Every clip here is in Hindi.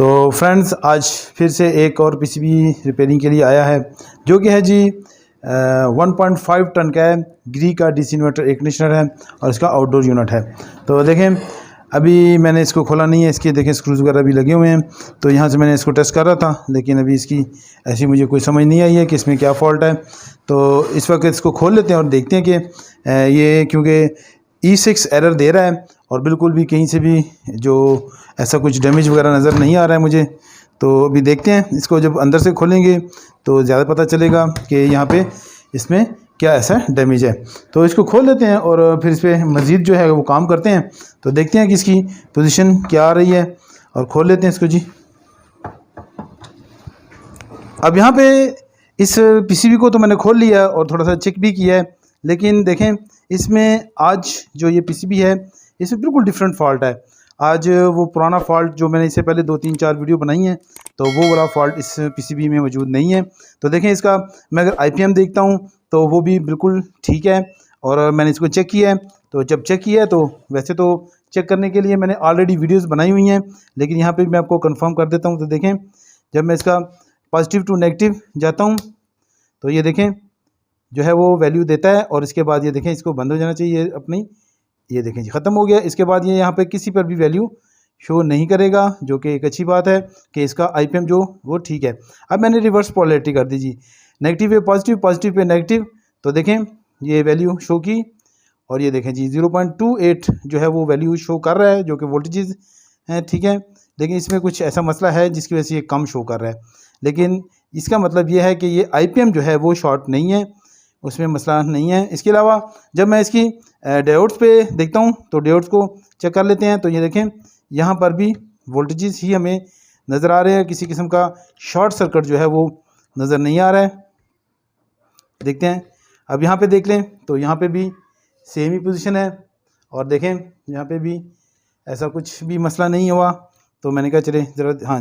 तो फ्रेंड्स आज फिर से एक और पीसीबी रिपेयरिंग के लिए आया है, जो कि है जी 1.5 टन का है। ग्री का डीसी इन्वर्टर एक कंडीशनर है और इसका आउटडोर यूनिट है। तो देखें, अभी मैंने इसको खोला नहीं है, इसके देखें स्क्रूज वगैरह भी लगे हुए हैं। तो यहाँ से मैंने इसको टेस्ट कर रहा था, लेकिन अभी इसकी ऐसी मुझे कोई समझ नहीं आई है कि इसमें क्या फॉल्ट है। तो इस वक्त इसको खोल लेते हैं और देखते हैं कि ये क्योंकि E6 एरर दे रहा है और बिल्कुल भी कहीं से भी जो ऐसा कुछ डैमेज वगैरह नज़र नहीं आ रहा है मुझे। तो अभी देखते हैं, इसको जब अंदर से खोलेंगे तो ज़्यादा पता चलेगा कि यहाँ पे इसमें क्या ऐसा डैमेज है। तो इसको खोल लेते हैं और फिर इस पर मज़ीद जो है वो काम करते हैं। तो देखते हैं कि इसकी पोजीशन क्या आ रही है और खोल लेते हैं इसको जी। अब यहाँ पे इस पीसीबी को तो मैंने खोल लिया और थोड़ा सा चेक भी किया है, लेकिन देखें इसमें आज जो ये पीसीबी है इसमें बिल्कुल डिफरेंट फॉल्ट है। आज वो पुराना फॉल्ट जो मैंने इससे पहले 2-3-4 वीडियो बनाई हैं, तो वो वाला फॉल्ट इस पीसीबी में मौजूद नहीं है। तो देखें, इसका मैं अगर आईपीएम देखता हूँ तो वो भी बिल्कुल ठीक है और मैंने इसको चेक किया है। तो जब चेक किया है तो वैसे तो चेक करने के लिए मैंने ऑलरेडी वीडियोज़ बनाई हुई हैं, लेकिन यहाँ पर मैं आपको कन्फर्म कर देता हूँ। तो देखें, जब मैं इसका पॉजिटिव टू नेगेटिव जाता हूँ तो ये देखें जो है वो वैल्यू देता है और इसके बाद ये देखें इसको बंद हो जाना चाहिए अपनी। ये देखें जी, ख़त्म हो गया। इसके बाद ये यहाँ पे किसी पर भी वैल्यू शो नहीं करेगा, जो कि एक अच्छी बात है कि इसका आईपीएम जो वो ठीक है। अब मैंने रिवर्स पोलैरिटी कर दी जी, नेगेटिव पे पॉजिटिव, पॉजिटिव पे नेगेटिव। तो देखें ये वैल्यू शो की और ये देखें जी 0.28 जो है वो वैल्यू शो कर रहा है, जो कि वोल्टेजेस हैं, ठीक है। लेकिन इसमें कुछ ऐसा मसला है जिसकी वजह से ये कम शो कर रहा है, लेकिन इसका मतलब ये है कि ये आईपीएम जो है वो शॉर्ट नहीं है, उसमें मसला नहीं है। इसके अलावा जब मैं इसकी डायोड्स पे देखता हूँ तो डायोड्स को चेक कर लेते हैं। तो ये देखें यहाँ पर भी वोल्टेजेस ही हमें नज़र आ रहे हैं, किसी किस्म का शॉर्ट सर्किट जो है वो नज़र नहीं आ रहा है। देखते हैं, अब यहाँ पे देख लें तो यहाँ पे भी सेम ही पोजीशन है और देखें यहाँ पे भी ऐसा कुछ भी मसला नहीं हुआ। तो मैंने कहा चले ज़रा, हाँ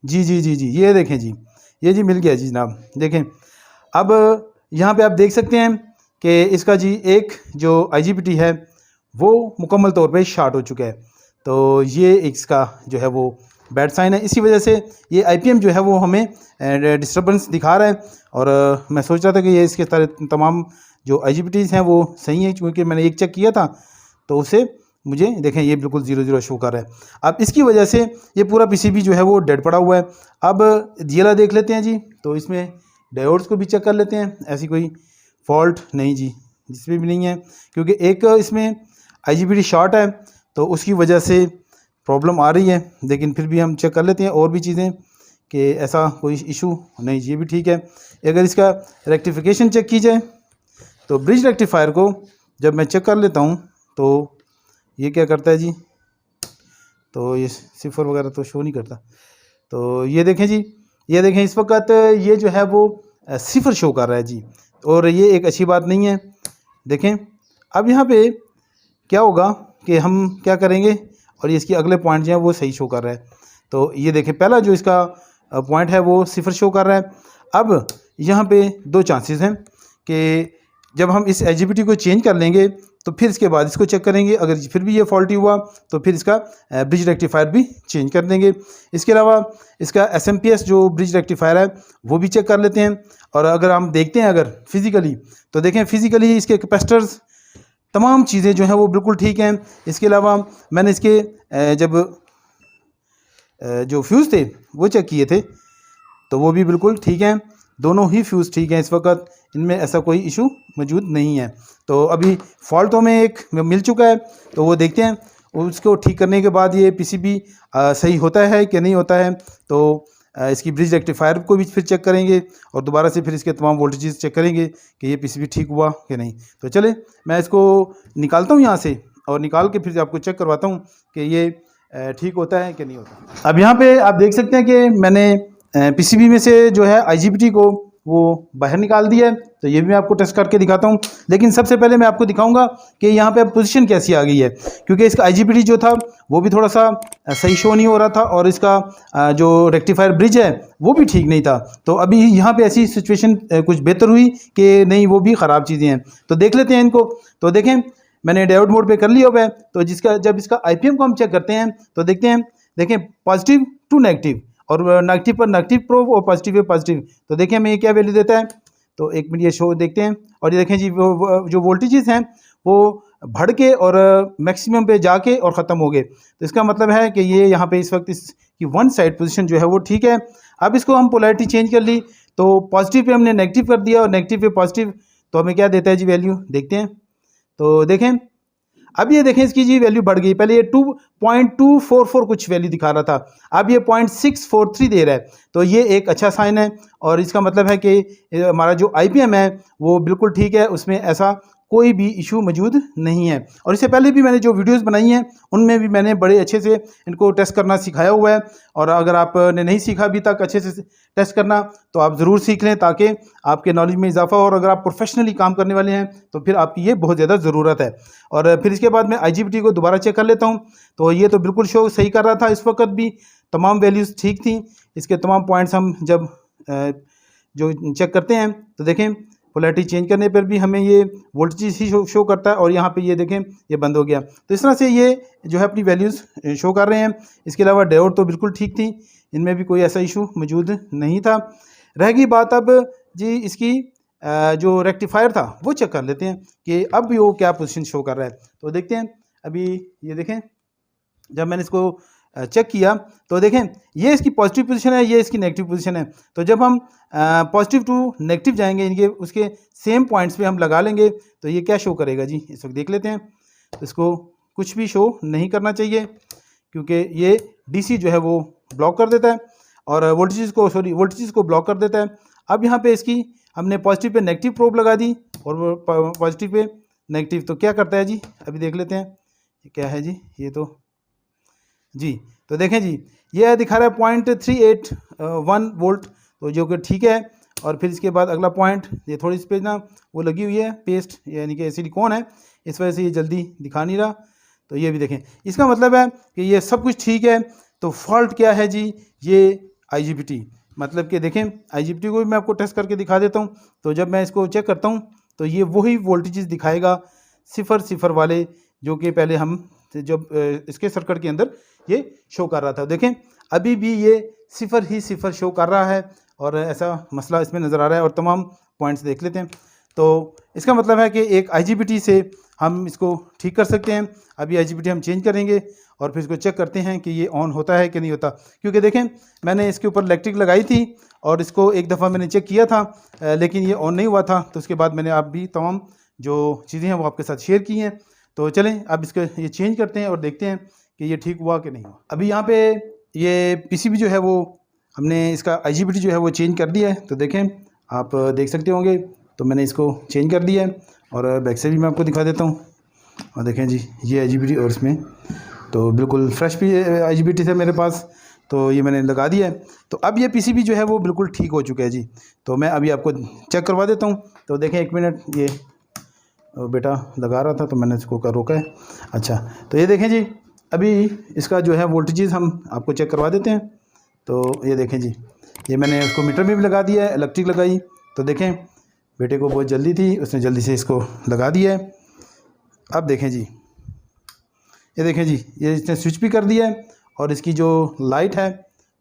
जी जी जी जी ये देखें जी, ये जी मिल गया जी जनाब। देखें अब यहाँ पे आप देख सकते हैं कि इसका जी एक जो IGBT है वो मुकम्मल तौर पे शॉर्ट हो चुका है। तो ये इसका जो है वो बैड साइन है, इसी वजह से ये आईपीएम जो है वो हमें डिस्टर्बेंस दिखा रहा है। और मैं सोच रहा था कि ये इसके तमाम जो IGBTs हैं वो सही हैं, क्योंकि मैंने एक चेक किया था तो उसे मुझे देखें ये बिल्कुल 0-0 शो कर रहा है। अब इसकी वजह से ये पूरा पीसीबी जो है वो डेड पड़ा हुआ है। अब DLR देख लेते हैं जी, तो इसमें डायोड्स को भी चेक कर लेते हैं। ऐसी कोई फॉल्ट नहीं जी, जिसमें भी नहीं है, क्योंकि एक इसमें IGBT शॉर्ट है तो उसकी वजह से प्रॉब्लम आ रही है। लेकिन फिर भी हम चेक कर लेते हैं और भी चीज़ें कि ऐसा कोई इशू नहीं, ये भी ठीक है। अगर इसका रेक्टिफिकेशन चेक की जाए तो ब्रिज रेक्टिफायर को जब मैं चेक कर लेता हूँ तो ये क्या करता है जी, तो ये सिफर वगैरह तो शो नहीं करता। तो ये देखें जी, ये देखें इस वक्त ये जो है वो सिफर शो कर रहा है जी, और ये एक अच्छी बात नहीं है। देखें अब यहाँ पे क्या होगा कि हम क्या करेंगे, और ये इसके अगले पॉइंट जो है वो सही शो कर रहा है। तो ये देखें पहला जो इसका पॉइंट है वो सिफर शो कर रहा है। अब यहाँ पे दो चांसेस हैं कि जब हम इस IGBT को चेंज कर लेंगे तो फिर इसके बाद इसको चेक करेंगे, अगर फिर भी ये फॉल्टी हुआ तो फिर इसका ब्रिज रेक्टिफायर भी चेंज कर देंगे। इसके अलावा इसका SMPS जो ब्रिज रेक्टिफायर है वो भी चेक कर लेते हैं। और अगर हम देखते हैं अगर फिज़िकली, तो देखें फिज़िकली इसके कैपेसिटर्स तमाम चीज़ें जो हैं वो बिल्कुल ठीक हैं। इसके अलावा मैंने इसके जब जो फ्यूज़ थे वो चेक किए थे तो वो भी बिल्कुल ठीक हैं, दोनों ही फ्यूज़ ठीक हैं। इस वक्त इनमें ऐसा कोई इशू मौजूद नहीं है। तो अभी फॉल्ट तो हमें एक मिल चुका है, तो वो देखते हैं उसको ठीक करने के बाद ये पीसीबी सही होता है कि नहीं होता है। तो इसकी ब्रिज रेक्टिफायर को भी फिर चेक करेंगे और दोबारा से फिर इसके तमाम वोल्टेजेस चेक करेंगे कि ये पीसीबी ठीक हुआ कि नहीं। तो चले मैं इसको निकालता हूँ यहाँ से और निकाल के फिर आपको चेक करवाता हूँ कि ये ठीक होता है कि नहीं होता। अब यहाँ पे आप देख सकते हैं कि मैंने पीसीबी में से जो है IGBT को वो बाहर निकाल दिया है। तो ये भी मैं आपको टेस्ट करके दिखाता हूँ, लेकिन सबसे पहले मैं आपको दिखाऊंगा कि यहाँ पे अब पोजीशन कैसी आ गई है, क्योंकि इसका IGBT जो था वो भी थोड़ा सा सही शो नहीं हो रहा था और इसका जो रेक्टिफायर ब्रिज है वो भी ठीक नहीं था। तो अभी यहाँ पे ऐसी सिचुएशन कुछ बेहतर हुई कि नहीं, वो भी ख़राब चीज़ें हैं। तो देख लेते हैं इनको। तो देखें मैंने डायोड मोड पे कर लिया हुआ है। तो जब इसका IPM को हम चेक करते हैं तो देखते हैं देखें पॉजिटिव टू नेगेटिव, और नेगेटिव पर नेगेटिव प्रोब और पॉजिटिव पे पॉजिटिव। तो देखें हमें ये क्या वैल्यू देता है, तो एक मिनट ये शो देखते हैं। और ये देखें जी वो जो वोल्टेजेस हैं वो बढ़ के और मैक्सिमम पे जाके और ख़त्म हो गए। तो इसका मतलब है कि ये यहाँ पे इस वक्त इसकी वन साइड पोजीशन जो है वो ठीक है। अब इसको हम पोलैरिटी चेंज कर ली, तो पॉजिटिव पे हमने नेगेटिव कर दिया और नेगेटिव पे पॉजिटिव, तो हमें क्या देता है जी वैल्यू, देखते हैं। तो देखें अब ये देखें इसकी जी वैल्यू बढ़ गई, पहले ये 2.244 कुछ वैल्यू दिखा रहा था, अब ये 0.643 दे रहा है। तो ये एक अच्छा साइन है और इसका मतलब है कि हमारा जो IPM है वो बिल्कुल ठीक है, उसमें ऐसा कोई भी इशू मौजूद नहीं है। और इससे पहले भी मैंने जो वीडियोस बनाई हैं उनमें भी मैंने बड़े अच्छे से इनको टेस्ट करना सिखाया हुआ है। और अगर आपने नहीं सीखा अभी तक अच्छे से टेस्ट करना तो आप ज़रूर सीख लें, ताकि आपके नॉलेज में इजाफा हो। और अगर आप प्रोफेशनली काम करने वाले हैं तो फिर आपकी ये बहुत ज़्यादा ज़रूरत है। और फिर इसके बाद मैं IGBT को दोबारा चेक कर लेता हूँ। तो ये तो बिल्कुल शो सही कर रहा था, इस वक्त भी तमाम वैल्यूज़ ठीक थी। इसके तमाम पॉइंट्स हम जब जो चेक करते हैं तो देखें पोलैरिटी चेंज करने पर भी हमें ये वोल्टेज ही शो करता है, और यहाँ पे ये देखें ये बंद हो गया। तो इस तरह से ये जो है अपनी वैल्यूज़ शो कर रहे हैं। इसके अलावा डायोड तो बिल्कुल ठीक थी, इनमें भी कोई ऐसा इशू मौजूद नहीं था। रह गई बात अब जी इसकी जो रेक्टिफायर था वो चेक कर लेते हैं कि अब भी वो क्या पोजीशन शो कर रहा है। तो देखते हैं, अभी ये देखें जब मैंने इसको चेक किया तो देखें ये इसकी पॉजिटिव पोजीशन है, ये इसकी नेगेटिव पोजीशन है। तो जब हम पॉजिटिव टू नेगेटिव जाएंगे, इनके उसके सेम पॉइंट्स पे हम लगा लेंगे तो ये क्या शो करेगा जी, इस वक्त देख लेते हैं। तो इसको कुछ भी शो नहीं करना चाहिए क्योंकि ये DC जो है वो ब्लॉक कर देता है और वोल्टेजेस को ब्लॉक कर देता है। अब यहाँ पे इसकी हमने पॉजिटिव पे नेगेटिव प्रोब लगा दी और पॉजिटिव पे नेगेटिव, तो क्या करता है जी अभी देख लेते हैं। ये क्या है जी, ये तो जी तो देखें जी ये दिखा रहा है 0.381 वोल्ट, तो जो कि ठीक है। और फिर इसके बाद अगला पॉइंट, ये थोड़ी सी पे ना वो लगी हुई है पेस्ट, यानी कि सिलिकॉन है, इस वजह से ये जल्दी दिखा नहीं रहा। तो ये भी देखें, इसका मतलब है कि ये सब कुछ ठीक है। तो फॉल्ट क्या है जी, ये IGBT, मतलब कि देखें IGBT को भी मैं आपको टेस्ट करके दिखा देता हूँ। तो जब मैं इसको चेक करता हूँ तो ये वही वोल्टेजेस दिखाएगा 0 वाले, जो कि पहले हम जब इसके सर्किट के अंदर ये शो कर रहा था। देखें अभी भी ये 0 शो कर रहा है और ऐसा मसला इसमें नज़र आ रहा है। और तमाम पॉइंट्स देख लेते हैं। तो इसका मतलब है कि एक IGBT से हम इसको ठीक कर सकते हैं। अभी IGBT हम चेंज करेंगे और फिर इसको चेक करते हैं कि ये ऑन होता है कि नहीं होता। क्योंकि देखें मैंने इसके ऊपर इलेक्ट्रिक लगाई थी और इसको एक दफ़ा मैंने चेक किया था, लेकिन ये ऑन नहीं हुआ था। तो उसके बाद मैंने आप भी तमाम जो चीज़ें हैं वो आपके साथ शेयर की हैं। तो चलें अब इसको ये चेंज करते हैं और देखते हैं कि ये ठीक हुआ कि नहीं हुआ। अभी यहाँ पे ये PCB जो है वो हमने इसका IGBT जो है वो चेंज कर दिया है। तो देखें आप देख सकते होंगे, तो मैंने इसको चेंज कर दिया है और बैक से भी मैं आपको दिखा देता हूँ। और देखें जी ये IGBT, और इसमें तो बिल्कुल फ्रेश भी IGBT था मेरे पास, तो ये मैंने लगा दिया है। तो अब ये PCB जो है वो बिल्कुल ठीक हो चुका है जी। तो मैं अभी आपको चेक करवा देता हूँ। तो देखें एक मिनट, ये बेटा लगा रहा था तो मैंने इसको रोका है। अच्छा, तो ये देखें जी अभी इसका जो है वोल्टेजेस हम आपको चेक करवा देते हैं। तो ये देखें जी, ये मैंने उसको मीटर में भी लगा दिया है, इलेक्ट्रिक लगाई। तो देखें बेटे को बहुत जल्दी थी, उसने जल्दी से इसको लगा दिया है। अब देखें जी, ये देखें जी ये इसने स्विच भी कर दिया है और इसकी जो लाइट है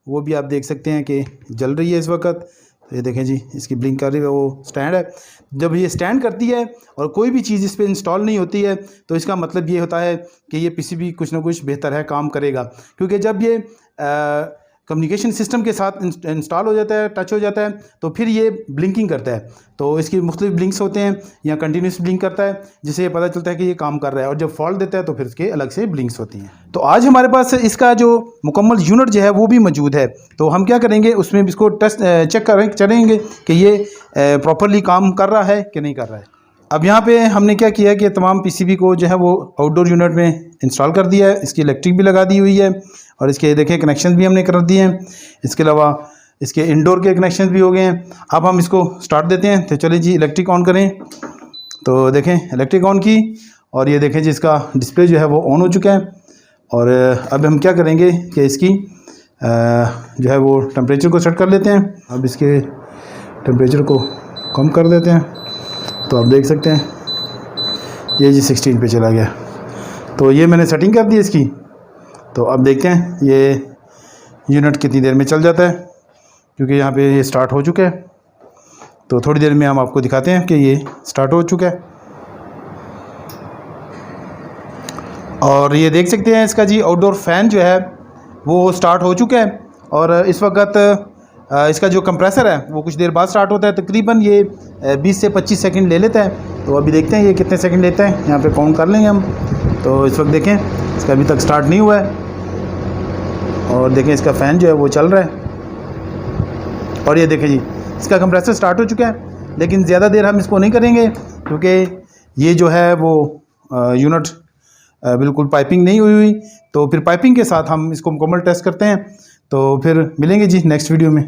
वो भी आप देख सकते हैं कि जल रही है इस वक्त। तो ये देखें जी इसकी ब्लिंक कर रही है, वो स्टैंड है। जब ये स्टैंड करती है और कोई भी चीज़ इस पर इंस्टॉल नहीं होती है तो इसका मतलब ये होता है कि ये PCB कुछ ना कुछ बेहतर है, काम करेगा। क्योंकि जब ये कम्युनिकेशन सिस्टम के साथ इंस्टॉल हो जाता है, टच हो जाता है, तो फिर ये ब्लिंकिंग करता है। तो इसकी मुख्तलिफ ब्लिंक्स होते हैं, या कंटिन्यूस ब्लिंक करता है जिससे ये पता चलता है कि ये काम कर रहा है। और जब फॉल्ट देता है तो फिर इसके अलग से ब्लिंक्स होती हैं। तो आज हमारे पास इसका जो मुकम्मल यूनिट जो है वो भी मौजूद है। तो हम क्या करेंगे, उसमें इसको टेस्ट चेक करेंगे कि ये प्रॉपरली काम कर रहा है कि नहीं कर रहा है। अब यहाँ पे हमने क्या किया कि तमाम PCB को जो है वो आउटडोर यूनिट में इंस्टॉल कर दिया है। इसकी इलेक्ट्रिक भी लगा दी हुई है और इसके देखें कनेक्शन भी हमने कर दिए हैं। इसके अलावा इसके इंडोर के कनेक्शन भी हो गए हैं। अब हम इसको स्टार्ट देते हैं। तो चलिए जी इलेक्ट्रिक ऑन करें। तो देखें इलेक्ट्रिक ऑन की और ये देखें जी इसका डिस्प्ले जो है वो ऑन हो चुका है। और अब हम क्या करेंगे कि इसकी जो है वो टेम्परेचर को सेट कर लेते हैं। अब इसके टेम्परेचर को कम कर देते हैं। तो आप देख सकते हैं ये जी 16 पे चला गया। तो ये मैंने सेटिंग कर दी इसकी। तो अब देखते हैं ये यूनिट कितनी देर में चल जाता है, क्योंकि यहाँ पे ये स्टार्ट हो चुका है। तो थोड़ी देर में हम आपको दिखाते हैं कि ये स्टार्ट हो चुका है। और ये देख सकते हैं इसका जी आउटडोर फ़ैन जो है वो स्टार्ट हो चुका है। और इस वक्त इसका जो कंप्रेसर है वो कुछ देर बाद स्टार्ट होता है, तकरीबन ये 20 से 25 सेकंड ले लेता है। तो अभी देखते हैं ये कितने सेकंड लेता है, यहाँ पे काउंट कर लेंगे हम। तो इस वक्त देखें इसका अभी तक स्टार्ट नहीं हुआ है, और देखें इसका फ़ैन जो है वो चल रहा है। और ये देखें जी इसका कंप्रेसर स्टार्ट हो चुका है, लेकिन ज़्यादा देर हम इसको नहीं करेंगे, क्योंकि ये जो है वो यूनिट बिल्कुल पाइपिंग नहीं हुई। तो फिर पाइपिंग के साथ हम इसको मुकम्मल टेस्ट करते हैं। तो फिर मिलेंगे जी नेक्स्ट वीडियो में।